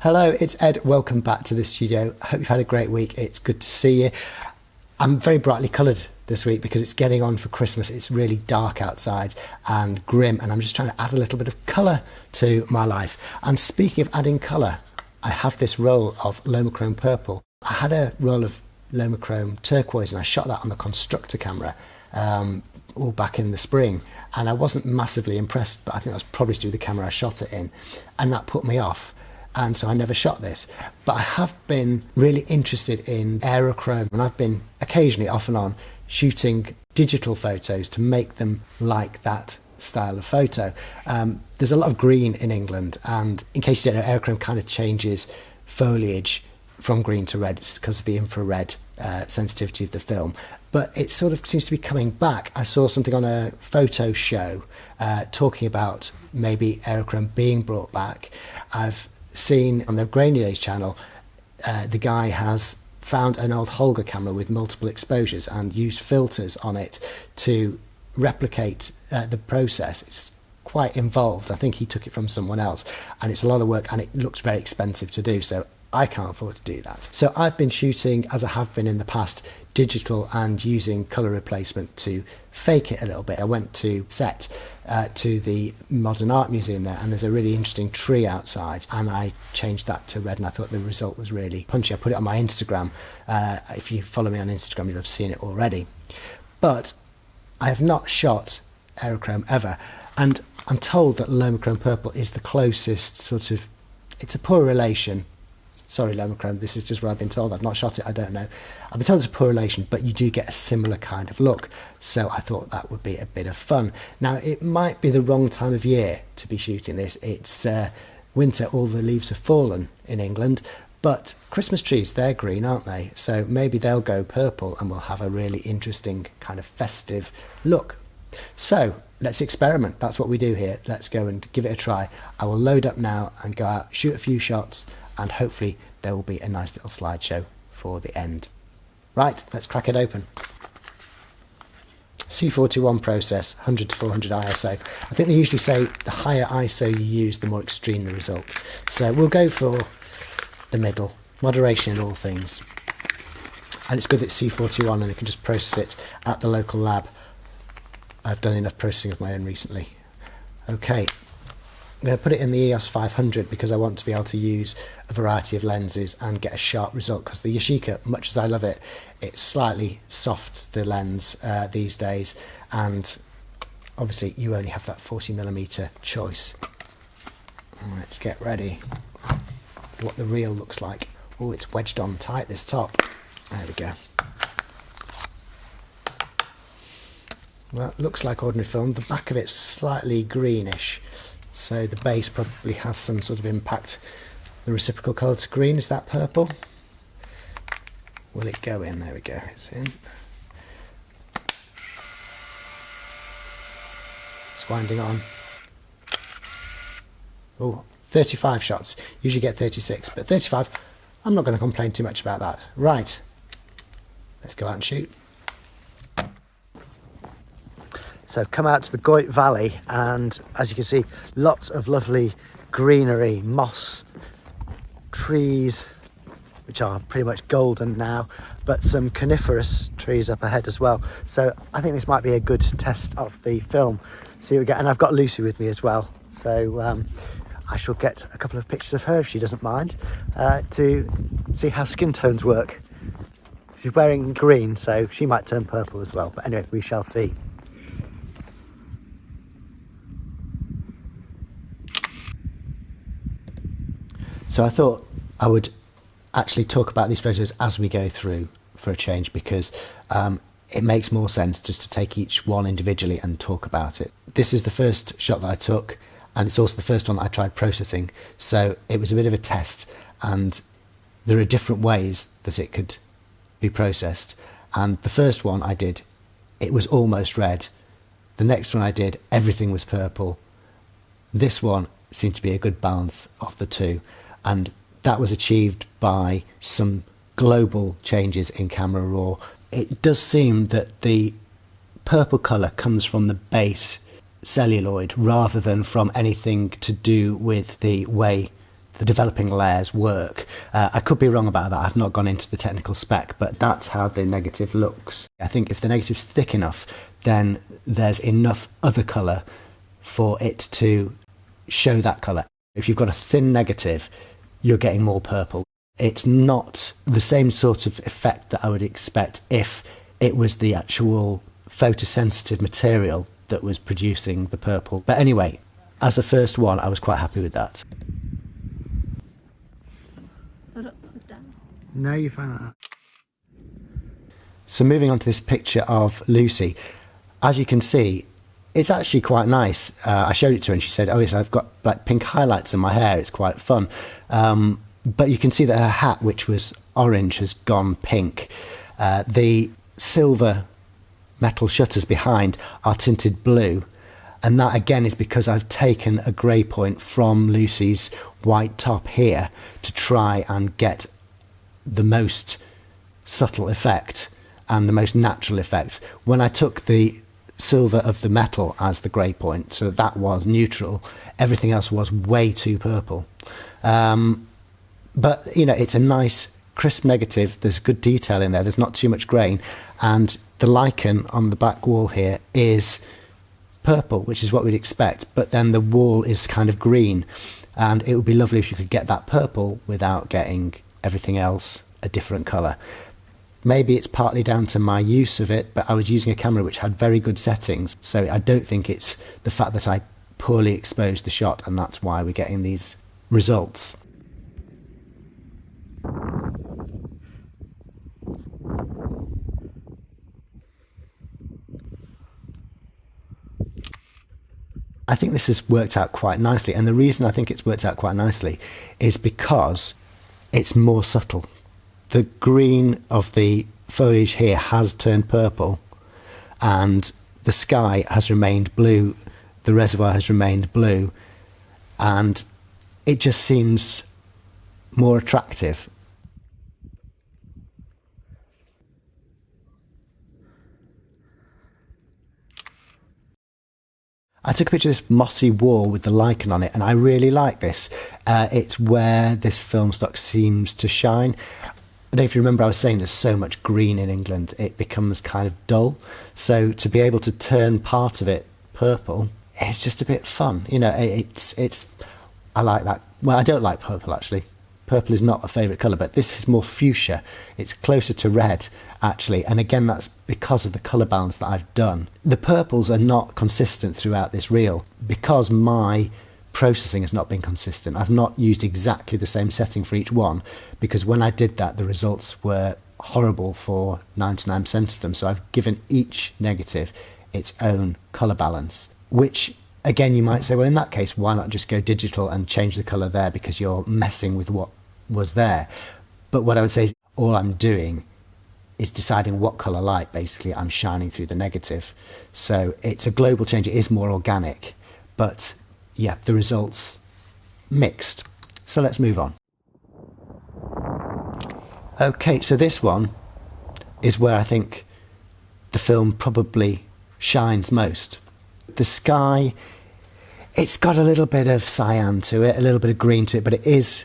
Hello, it's Ed. Welcome back to the studio. I hope you've had a great week. It's good to see you. I'm very brightly coloured this week because it's getting on for Christmas. It's really dark outside and grim, and I'm just trying to add a little bit of colour to my life. And speaking of adding colour, I have this roll of Lomochrome Purple. I had a roll of Lomochrome Turquoise and I shot that on the Constructor camera all back in the spring, and I wasn't massively impressed, but I think that's probably to do with the camera I shot it in, and that put me off. And so I never shot this, but I have been really interested in Aerochrome, and I've been occasionally off and on shooting digital photos to make them like that style of photo. There's a lot of green in England, and in case you don't know, Aerochrome kind of changes foliage from green to red. It's because of the infrared sensitivity of the film, but it sort of seems to be coming back. I saw something on a photo show talking about maybe Aerochrome being brought back. I've seen on the Grainy Days channel, the guy has found an old Holga camera with multiple exposures and used filters on it to replicate the process. It's quite involved. I think he took it from someone else, and it's a lot of work, and it looks very expensive to do, so I can't afford to do that. So I've been shooting, as I have been in the past, digital and using colour replacement to fake it a little bit. I went to set to the Modern Art Museum there, and there's a really interesting tree outside, and I changed that to red, and I thought the result was really punchy. I put it on my Instagram. If you follow me on Instagram, you'll have seen it already. But I have not shot Aerochrome ever, and I'm told that Lomochrome Purple is the closest sort of, it's a poor relation. Sorry, Lomochrome, this is just what I've been told. I've not shot it, I don't know. I've been told it's a poor relation, but you do get a similar kind of look. So I thought that would be a bit of fun. Now, it might be the wrong time of year to be shooting this. It's winter, all the leaves have fallen in England, but Christmas trees, they're green, aren't they? So maybe they'll go purple and we'll have a really interesting kind of festive look. So let's experiment. That's what we do here. Let's go and give it a try. I will load up now and go out, shoot a few shots, and hopefully there will be a nice little slideshow for the end. Right, let's crack it open. C41 process, 100 to 400 ISO. I think they usually say the higher ISO you use, the more extreme the result. So we'll go for the middle, moderation in all things. And it's good that it's C41 and I can just process it at the local lab. I've done enough processing of my own recently. Okay. I'm going to put it in the EOS500 because I want to be able to use a variety of lenses and get a sharp result, because the Yashica, much as I love it, it's slightly soft, the lens these days, and obviously you only have that 40mm choice. Let's get ready. What the reel looks like. Oh, it's wedged on tight, this top. There we go. Well, it looks like ordinary film. The back of it's slightly greenish, so the base probably has some sort of impact. The reciprocal colour to green, is that purple? Will it go in? There we go, it's in. It's winding on. Oh, 35 shots. Usually get 36, but 35, I'm not going to complain too much about that. Right, let's go out and shoot. So come out to the Goit Valley, and as you can see, lots of lovely greenery, moss, trees, which are pretty much golden now, but some coniferous trees up ahead as well. So I think this might be a good test of the film. See what we get, and I've got Lucy with me as well. So I shall get a couple of pictures of her, if she doesn't mind, to see how skin tones work. She's wearing green, so she might turn purple as well. But anyway, we shall see. So I thought I would actually talk about these photos as we go through for a change, because it makes more sense just to take each one individually and talk about it. This is the first shot that I took, and it's also the first one that I tried processing, so it was a bit of a test, and there are different ways that it could be processed. And the first one I did, it was almost red. The next one I did, everything was purple. This one seemed to be a good balance of the two, and that was achieved by some global changes in camera raw. It does seem that the purple colour comes from the base celluloid rather than from anything to do with the way the developing layers work. I could be wrong about that. I've not gone into the technical spec, but that's how the negative looks. I think if the negative's thick enough, then there's enough other colour for it to show that colour. If you've got a thin negative, you're getting more purple. It's not the same sort of effect that I would expect if it was the actual photosensitive material that was producing the purple. But anyway, as a first one, I was quite happy with that. No, you find that. So moving on to this picture of Lucy, as you can see, it's actually quite nice. I showed it to her and she said, oh yes, I've got like pink highlights in my hair, it's quite fun. But you can see that her hat, which was orange, has gone pink. The silver metal shutters behind are tinted blue. And that again is because I've taken a grey point from Lucy's white top here to try and get the most subtle effect and the most natural effect. When I took the silver of the metal as the grey point, so that was neutral, everything else was way too purple. But, you know, it's a nice crisp negative. There's good detail in there. There's not too much grain. And the lichen on the back wall here is purple, which is what we'd expect. But then the wall is kind of green. And it would be lovely if you could get that purple without getting everything else a different colour. Maybe it's partly down to my use of it, but I was using a camera which had very good settings. So I don't think it's the fact that I poorly exposed the shot, and that's why we're getting these results. I think this has worked out quite nicely, and the reason I think it's worked out quite nicely is because it's more subtle. The green of the foliage here has turned purple, and the sky has remained blue, the reservoir has remained blue, and it just seems more attractive. I took a picture of this mossy wall with the lichen on it, and I really like this. It's where this film stock seems to shine. I don't know if you remember, I was saying there's so much green in England, it becomes kind of dull. So to be able to turn part of it purple, it's just a bit fun. You know, I like that. Well, I don't like purple, actually. Purple is not a favourite colour, but this is more fuchsia. It's closer to red, actually. And again, that's because of the colour balance that I've done. The purples are not consistent throughout this reel because my processing has not been consistent. I've not used exactly the same setting for each one, because when I did that, the results were horrible for 99% of them. So I've given each negative its own colour balance, which again, you might say, well, in that case, why not just go digital and change the colour there, because you're messing with what was there. But what I would say is all I'm doing is deciding what colour light, basically, I'm shining through the negative. So it's a global change. It is more organic. But yeah, the results mixed. So let's move on. Okay, so this one is where I think the film probably shines most. The sky, it's got a little bit of cyan to it, a little bit of green to it, but it is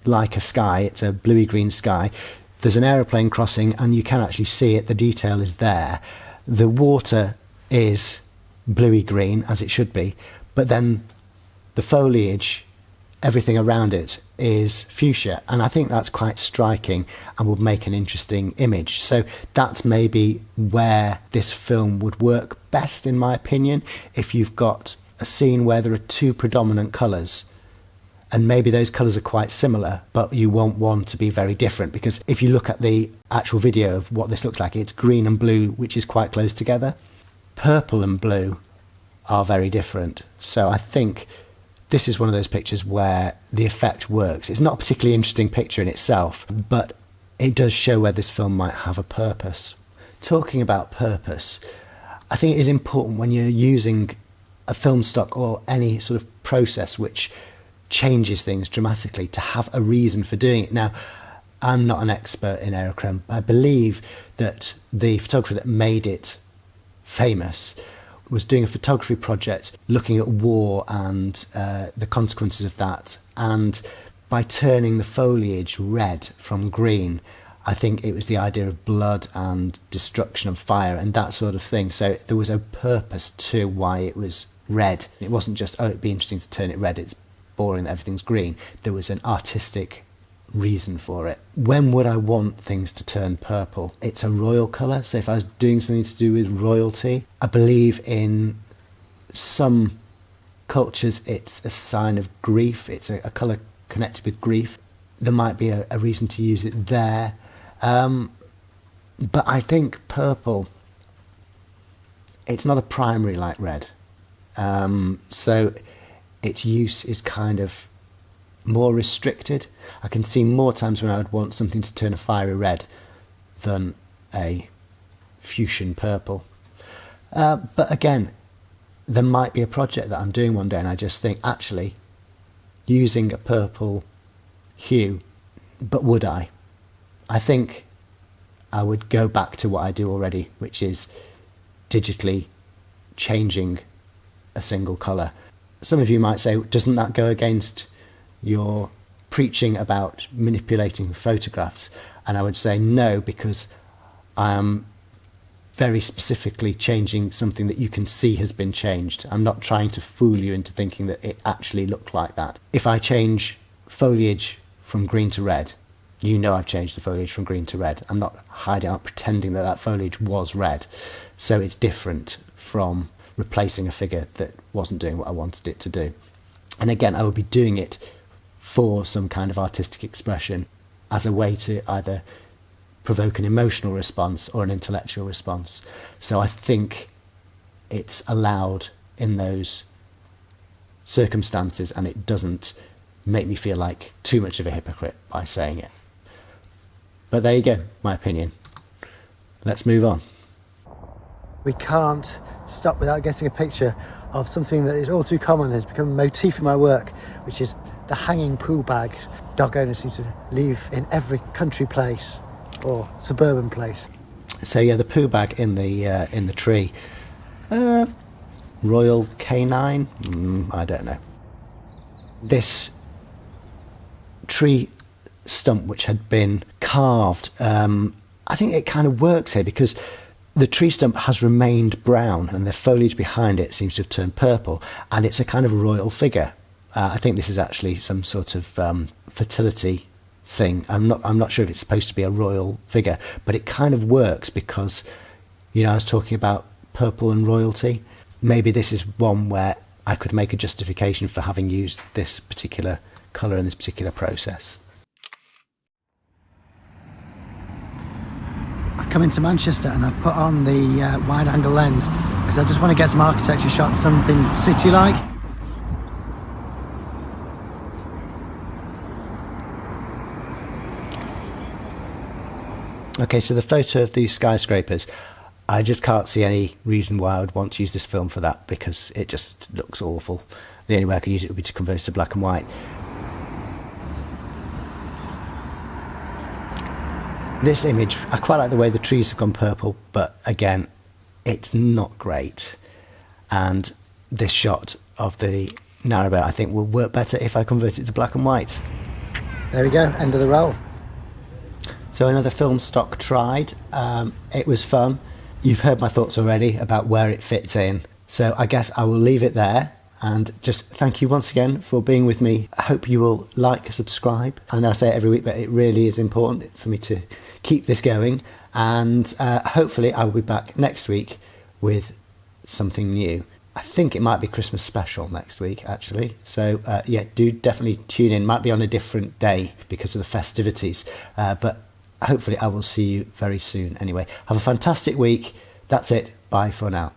like a sky. It's a bluey green sky. There's an aeroplane crossing and you can actually see it. The detail is there. The water is bluey green, as it should be, but then the foliage, everything around it is fuchsia, and I think that's quite striking and would make an interesting image. So that's maybe where this film would work best, in my opinion, if you've got a scene where there are two predominant colours and maybe those colours are quite similar, but you want one to be very different, because if you look at the actual video of what this looks like, it's green and blue, which is quite close together. Purple and blue are very different. So I think this is one of those pictures where the effect works. It's not a particularly interesting picture in itself, but it does show where this film might have a purpose. Talking about purpose, I think it is important when you're using a film stock or any sort of process which changes things dramatically to have a reason for doing it. Now, I'm not an expert in Aerochrome. I believe that the photographer that made it famous was doing a photography project looking at war and the consequences of that, and by turning the foliage red from green, I think it was the idea of blood and destruction and fire and that sort of thing. So there was a purpose to why it was red. It wasn't just, oh, it'd be interesting to turn it red, it's boring that everything's green. There was an artistic reason for it. When would I want things to turn purple? It's a royal colour, so if I was doing something to do with royalty, I believe in some cultures it's a sign of grief, it's a colour connected with grief. There might be a reason to use it there. But I think purple, it's not a primary like red. So its use is kind of more restricted. I can see more times when I would want something to turn a fiery red than a fuchsian purple. But again, there might be a project that I'm doing one day and I just think, actually, using a purple hue, but would I? I think I would go back to what I do already, which is digitally changing a single colour. Some of you might say, doesn't that go against your preaching about manipulating photographs? And I would say no, because I am very specifically changing something that you can see has been changed. I'm not trying to fool you into thinking that it actually looked like that. If I change foliage from green to red, you know I've changed the foliage from green to red. I'm not hiding out pretending that that foliage was red. So it's different from replacing a figure that wasn't doing what I wanted it to do. And again, I would be doing it for some kind of artistic expression as a way to either provoke an emotional response or an intellectual response. So I think it's allowed in those circumstances, and it doesn't make me feel like too much of a hypocrite by saying it. But there you go, my opinion. Let's move on. We can't stop without getting a picture of something that is all too common, has become a motif in my work, which is the hanging pool bags dog owners seem to leave in every country place or suburban place. So yeah, the poo bag in the tree. Royal canine? I don't know. This tree stump which had been carved, I think it kind of works here because the tree stump has remained brown and the foliage behind it seems to have turned purple, and it's a kind of royal figure. I think this is actually some sort of fertility thing. I'm not sure if it's supposed to be a royal figure, but it kind of works because, you know, I was talking about purple and royalty. Maybe this is one where I could make a justification for having used this particular colour in this particular process. I've come into Manchester and I've put on the wide angle lens because I just want to get some architecture shots, something city-like. Okay, so the photo of these skyscrapers, I just can't see any reason why I would want to use this film for that because it just looks awful. The only way I could use it would be to convert it to black and white. This image, I quite like the way the trees have gone purple, but again, it's not great. And this shot of the narrowboat, I think, will work better if I convert it to black and white. There we go, end of the roll. So another film stock tried. It was fun. You've heard my thoughts already about where it fits in. So I guess I will leave it there and just thank you once again for being with me. I hope you will like, subscribe. I know I say it every week, but it really is important for me to keep this going. And hopefully I will be back next week with something new. I think it might be Christmas special next week, actually. So yeah, do definitely tune in. Might be on a different day because of the festivities. But hopefully I will see you very soon anyway. Have a fantastic week. That's it. Bye for now.